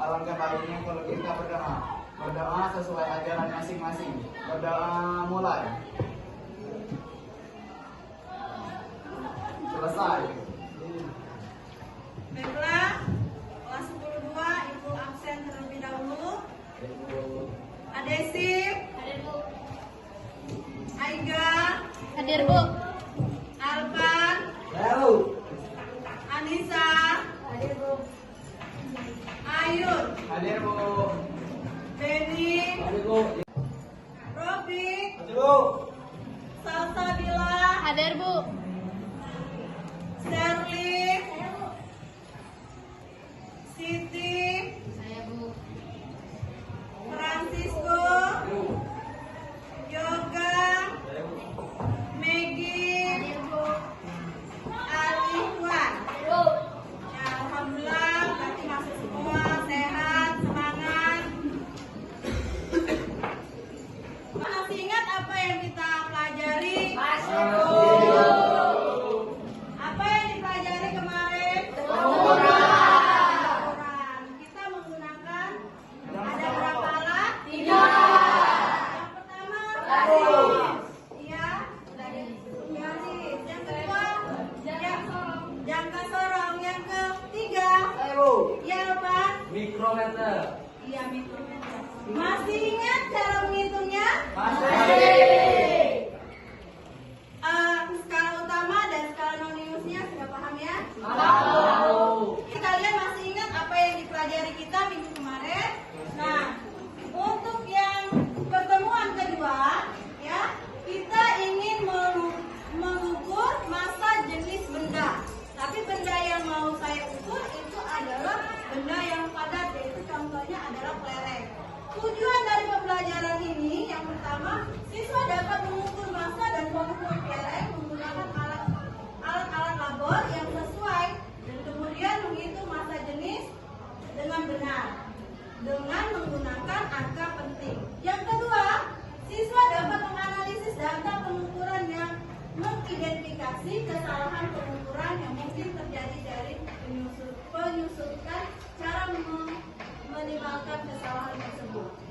alangkah baiknya kalau kita berdoa. Berdoa sesuai ajaran masing-masing. Berdoa mulai. Selesai. Baiklah, kelas 10-2 Ibu absen terlebih dahulu. Adesip, Hadir Bu. Aiga, Hadir Bu. Alvan, Lalu. Anissa, Hadir Bu. Ayun, Hadir Bu. Benny, Hadir Bu. Robi, Hadir Bu. Salsabila, Hadir Bu. Sherly, Siti, Saya Bu. Francisco, Yoga, Maggie, Hadir Bu. Alifwan. Bu. Ya, alhamdulillah berarti masuk semua sehat, semangat. Masih ingat apa yang kita pelajari? Apa yang dipelajari kemarin? Pengukuran. Kita menggunakan ada berapa alat? 3. Yang pertama garis. Iya, garis. Yang kedua jangka sorong. Yang ketiga ya apa? Mikrometer. Iya, mikrometer. Masih ingat cara menghitungnya? Skala utama dan skala non-linearnya sudah paham ya? Kalian masih ingat apa yang dipelajari kita minggu kemarin? Nah, untuk yang pertemuan kedua, ya, kita ingin mengukur massa jenis benda. Tapi benda yang mau saya ukur itu adalah benda yang padat, yaitu contohnya adalah kelereng. Tujuan dari pembelajaran ini yang pertama, siswa dapat mengukur massa dan mengukur kelereng menggunakan alat-alat labor yang sesuai dan kemudian menghitung massa jenis dengan benar dengan menggunakan angka penting. Yang kedua, siswa dapat menganalisis data pengukuran yang mengidentifikasi kesalahan pengukuran yang mungkin terjadi dari penyusutan cara minimalkan kesalahan tersebut.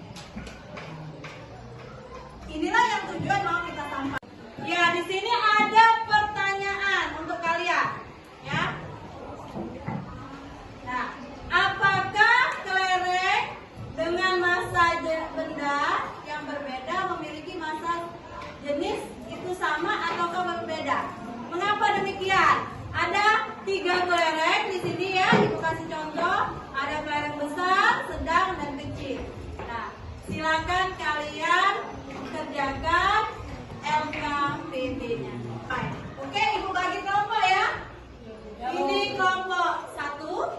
Inilah yang tujuan mau kita sampaikan. Ya, di sini ada pertanyaan untuk kalian, ya. Nah, apakah kelereng dengan massa benda yang berbeda memiliki massa jenis itu sama ataukah berbeda? Mengapa demikian? Ada 3 kelereng di sini ya, Ibu kasih contoh. Ada kelereng besar, sedang, dan kecil. Nah, silakan kalian kerjakan LKPD-nya. Oke, Ibu bagi kelompok ya. Ini kelompok 1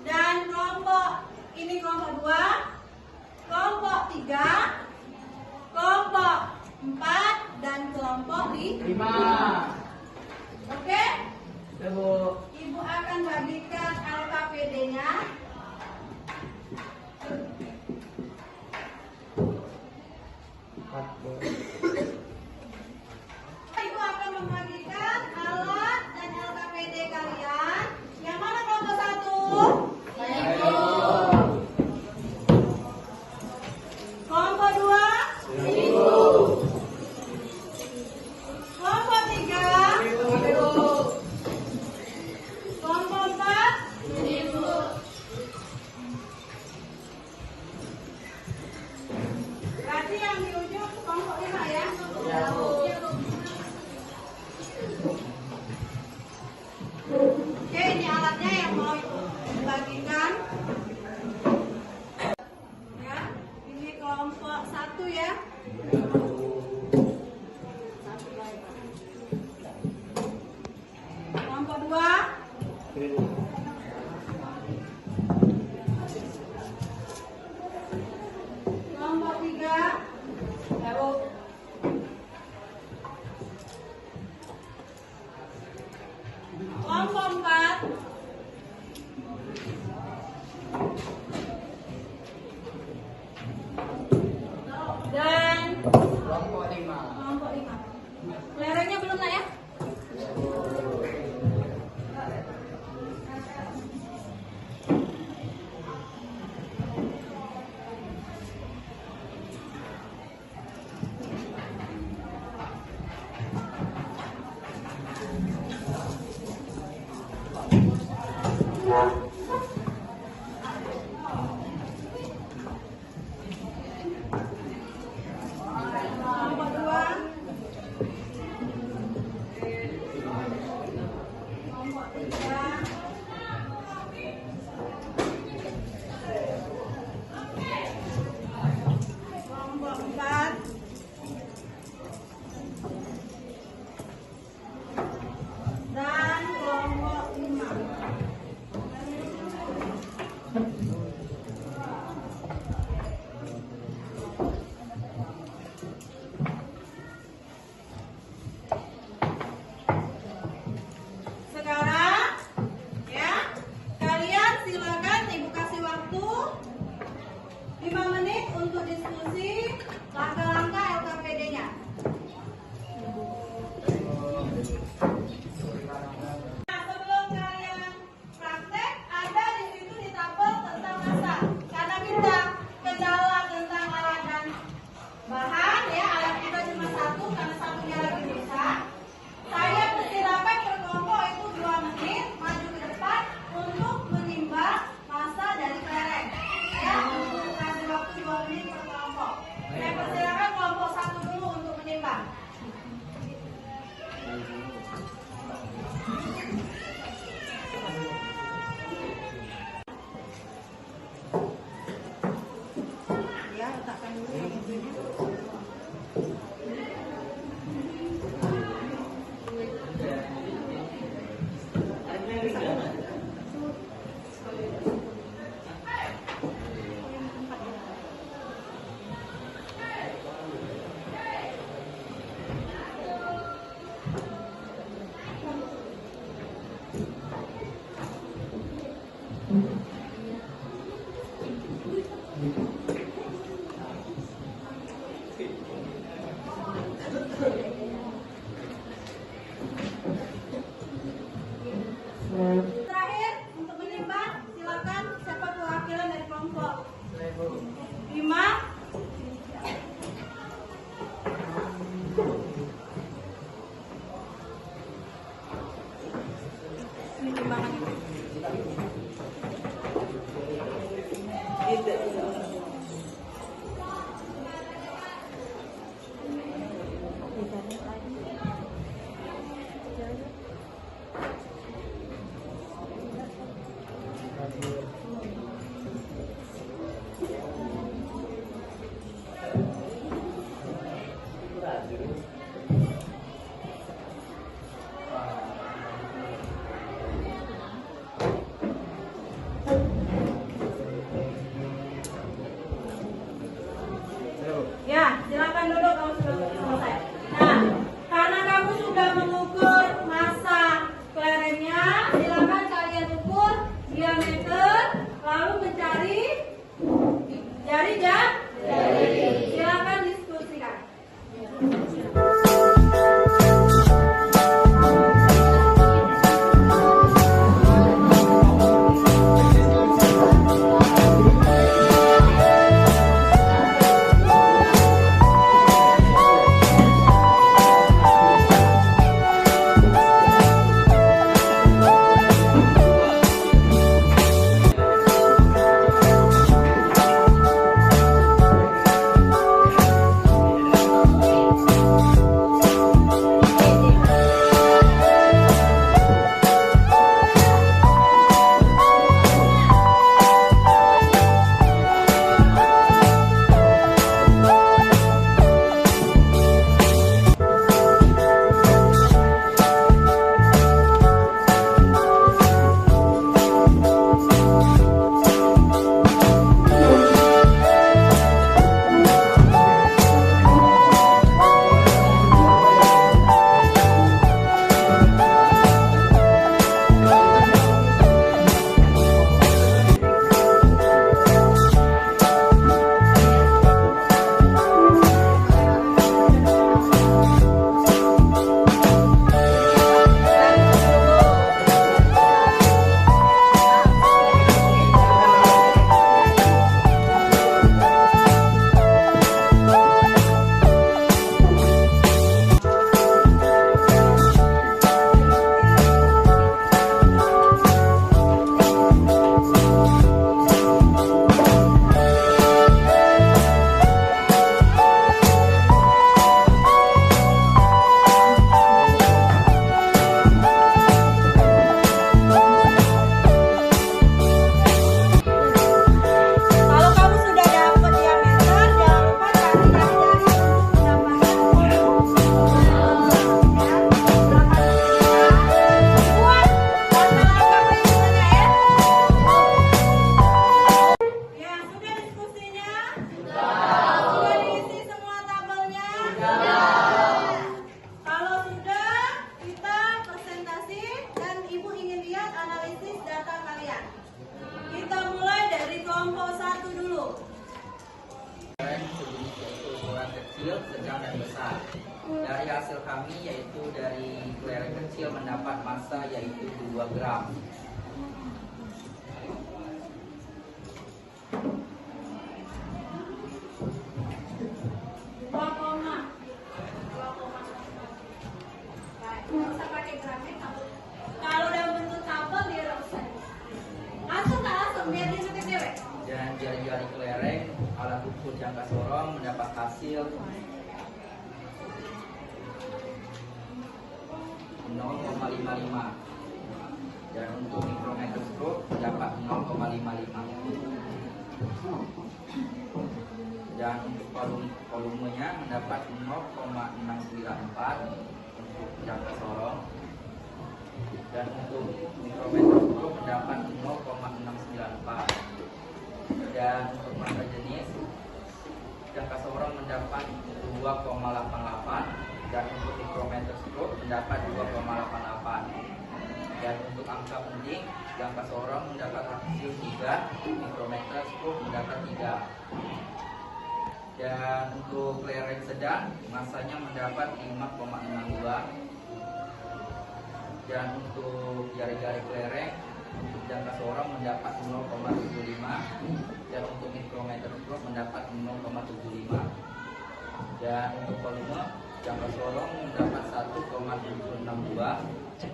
dan ini kelompok 2, kelompok 3, kelompok 4 dan kelompok 5. 5. Oke? Ya, Bu. Ibu akan bagikan LKPD-nya. Ibu akan membagikan alat dan LKPD kalian Kelompok 2. Kelompok 3. Kelompok 4. Dan kelompok 5. Sekarang ya, kalian silakan ibu kasih waktu 5 menit untuk diskusi langkah-langkah LKPD-nya. Nah, sebelum kalian praktek, ada di situ di tabel tentang masa. Karena kita kendala tentang alat dan bahan, ya alat kita cuma satu karena satunya lagi rusak. Saya persilakan per kelompok itu 2 menit maju ke depan untuk menimbang masa dari kelereng. Ya, untuk kasih waktu 2 menit per kelompok. Saya persilakan kelompok 1 dulu untuk menimbang. Ya, letakkan dulu yang itunya. Terakhir untuk menimbang, silakan siapa perwakilan dari kelompok 5. Ini timbangannya. Ya, silakan duduk kalau sudah selesai. Nah, karena kamu sudah mengukur masa kelerengnya, silakan kalian ukur diameter, lalu mencari jari jam. Silakan diskusikan. Nah, dari hasil kami yaitu dari kelereng kecil mendapat massa yaitu 2 gram. Nggak usah pakai gramnya, kalau dalam bentuk tabel dia nggak usah. Langsung biar dia ngerti dewek. Dan jari-jari kelereng alat ukur jangka sorong mendapat hasil 0,55 dan untuk mikrometer stroke mendapat 0,55 dan untuk volumenya mendapat 0,694 untuk jangka sorong dan untuk mikrometer stroke mendapat 0,694 dan untuk massa jenis jangka sorong mendapat 2,88 dan untuk mikrometer stroke mendapat 2,88 dan untuk angka penting jangka sorong mendapat hasil 3, mikrometer stroke mendapat 3 dan untuk kelereng sedang massanya mendapat 5,62 dan untuk jari-jari kelereng untuk jangka sorong mendapat 0,75 dan untuk mikrometer stroke mendapat 0,75 dan untuk volume jangka sorong mendapat 1,762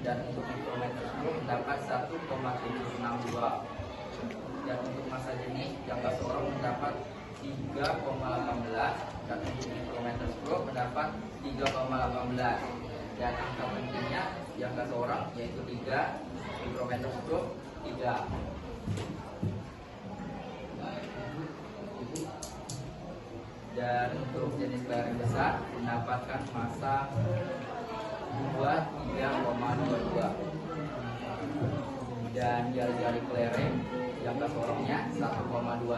dan untuk mikrometer stroke mendapat 1,762 dan untuk massa jenis jangka sorong mendapat 3,18 dan untuk mikrometer stroke mendapat 3,18 dan angka pentingnya jangka sorong yaitu 3, mikrometer stroke 3. Dan untuk jenis kelereng besar mendapatkan massa 23,22 dan jari-jari kelereng jangka sorongnya 1,25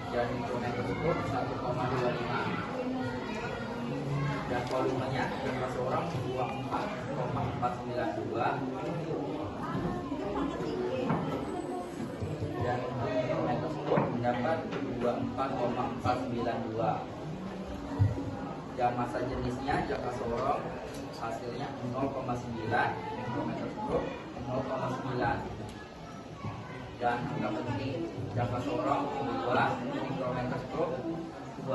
dan mikrometer stroke 1,25 dan volumenya jangka sorong 24,492 dan untuk mikrometer stroke mendapat 24,492 dan massa jenisnya jangka sorong hasilnya 0,9, mikrometer stroke 0,9 dan angka penting jangka sorong 2, mikrometer stroke 2.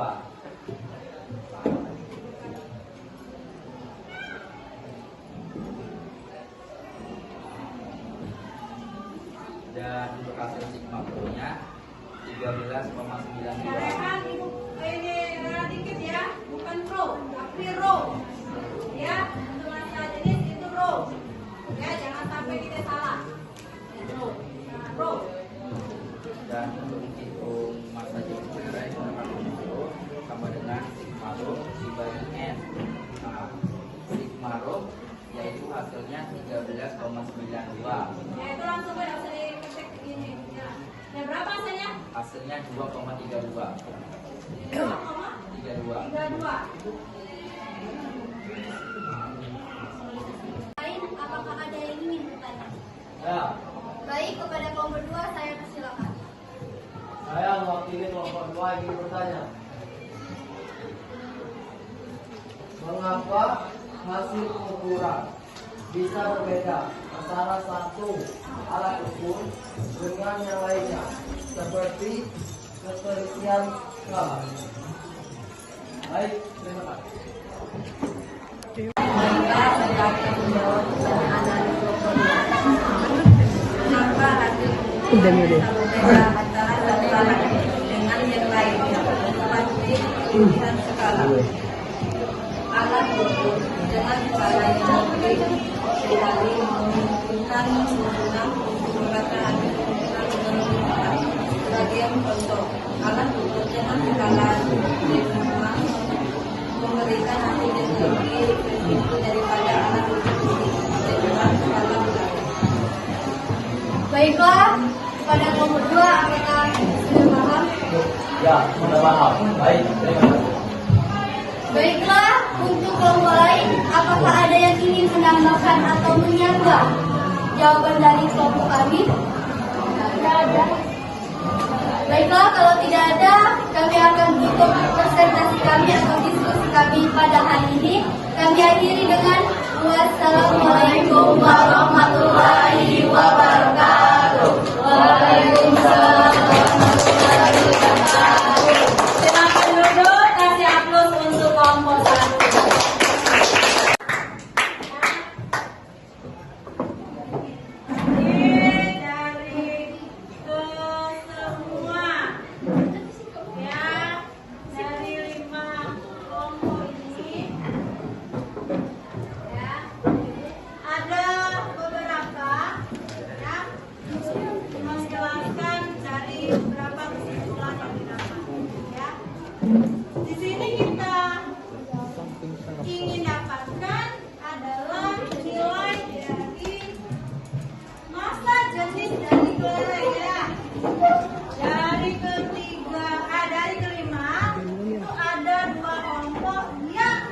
Dan untuk hasil sigma pro-nya 13,92. Kan ibu ini dikit ya, bukan pro, tapi row. Ya, untuk massa jenis itu row. Ya, jangan sampai kita salah. Row. Nah, row. Dan untuk hitung massa jenis kelereng menggunakan pro sama dengan sigma rho dibagi n. Nah, sigma rho yaitu hasilnya 13,92. Ya, itu langsung gue harus diketik gini. Ya. Ya, berapa hasilnya? Hasilnya 2,32. 2,32. Lain, apakah ada yang ingin bertanya? Ya, Baik, kepada kelompok 2 saya persilakan. saya mewakili kelompok 2 ingin bertanya. Mengapa hasil pengukuran bisa berbeda antara satu alat ukur dengan yang lainnya, seperti ketelitian skala? Baik, terima kasih. Maka sebagai menjawab pertanyaan kenapa hasil berbeda antara satu alat dengan yang lainnya seperti ketelitian skala. Alat ukur dengan skala yang berbeda sekali memungkinkan menggunakan hasil pengukuran dengan mudah. Sebagai contoh, alat ukur dengan skala desinima memberikan hasil yang lebih presisi daripada alat ukur dengan skala bulat. Baiklah, kepada kelompok 2 apakah sudah paham? Ya, sudah paham. Baik, terima kasih. Baiklah, untuk kelompok lain, apakah ada yang ingin menambahkan atau menyangga jawaban dari kelompok kami? Tidak ada. Baiklah, kalau tidak ada, kami akan tutup presentasi kami atau diskusi kami. pada hari ini kami akhiri dengan wassalamualaikum warahmatullahi wabarakatuh. Waalaikumsalam warahmatullahi wabarakatuh. Silakan duduk, kasih aplaus untuk kelompok 1. Ini dari ke semua ya, dari 5 kelompok ini ya, ada beberapa ya menjelaskan dari beberapa kesimpulan yang didapat ya. Di sini kita ingin dapatkan adalah nilai dari masa jenis dari kelereng ya. Dari dari kelima itu ada 2 kelompok yang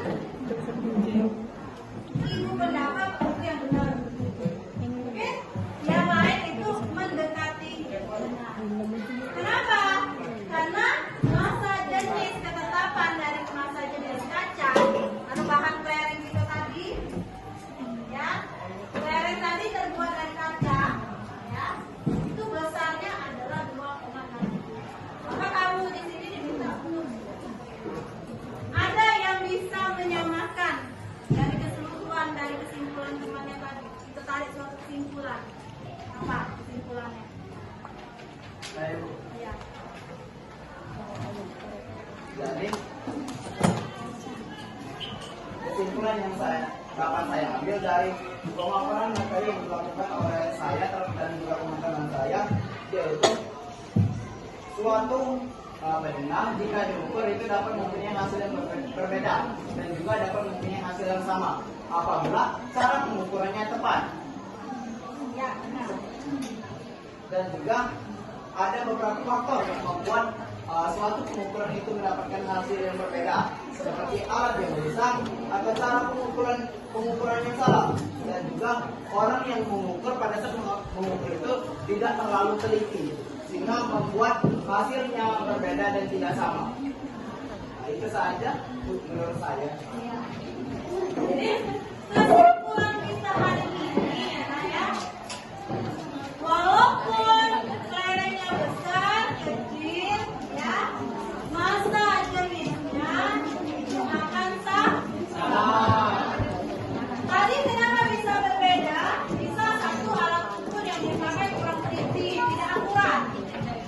ibu pendapat itu yang benar. Oke, yang lain itu mendekati benar. Kenapa? Karena masa jenis ketetapan dari masa jenis kaca atau bahan kelereng itu tadi, ya, kelereng tadi terbuat dari kaca, ya, itu besarnya adalah 2,6. Maka kamu di sini diminta ada yang bisa menyamakan dari keseluruhan dari kesimpulan temannya tadi. Itu tarik suatu kesimpulan. Apa kesimpulannya? Saya Ya. jadi kesimpulan yang dapat saya ambil dari pemaparan materi yang dilakukan oleh saya dan juga teman-teman saya, yaitu suatu benang jika diukur itu dapat mempunyai hasil yang berbeda dan juga dapat mempunyai hasil yang sama apabila cara pengukurannya tepat. Ya, benar. Dan juga ada beberapa faktor yang membuat suatu pengukuran itu mendapatkan hasil yang berbeda, seperti alat yang rusak atau cara pengukuran yang salah, dan juga orang yang mengukur pada saat mengukur itu tidak terlalu teliti sehingga membuat hasilnya berbeda dan tidak sama. Nah, itu saja menurut saya. Jadi kesimpulan kita hari ini ya, walaupun kelerengnya besar, kecil, ya, masa jenisnya itu akan sama. Tadi kenapa bisa berbeda? Bisa satu alat ukur yang dipakai kurang teliti, tidak akurat.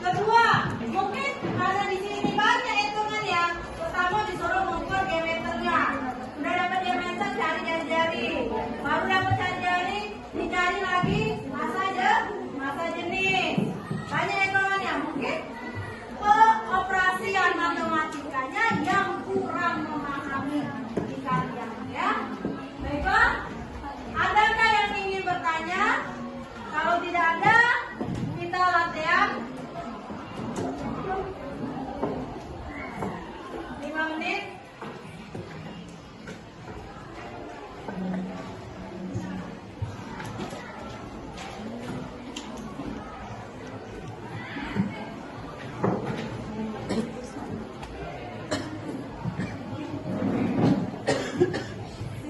Kedua, mungkin karena di sini banyak hitungan ya. Pertama disuruh mengukur diameternya. Udah dapat diameter, cari jari-jari. Baru dapat jari-jari, dicari lagi masa jenis. Banyak hitungannya. Mungkin operasian matematikanya yang kurang memahami di kalian ya. Baiklah, adakah yang ingin bertanya? Kalau tidak ada, kita latihan 5 menit.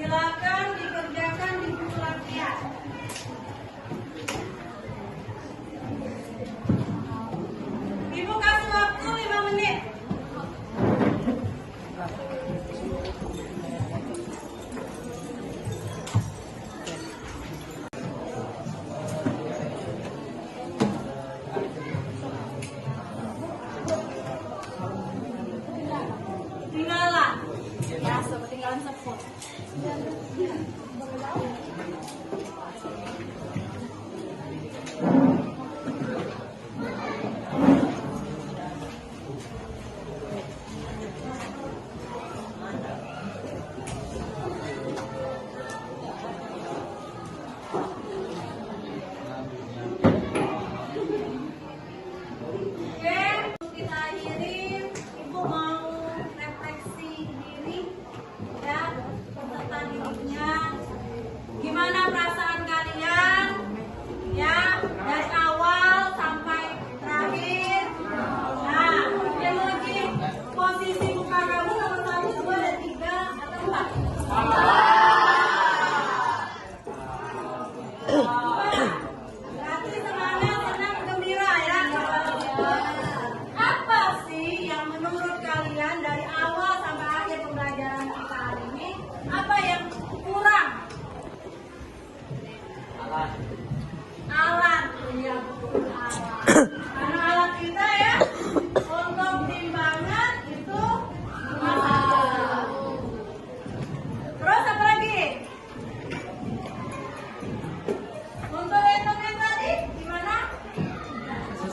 Silakan dikerjakan di buku latihan. Ibu kasih waktu 5 menit. Tinggalan. Ya, ketinggalan sepot. Oke, kita akhiri. Ibu mau refleksi diri ya, peserta didiknya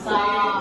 sa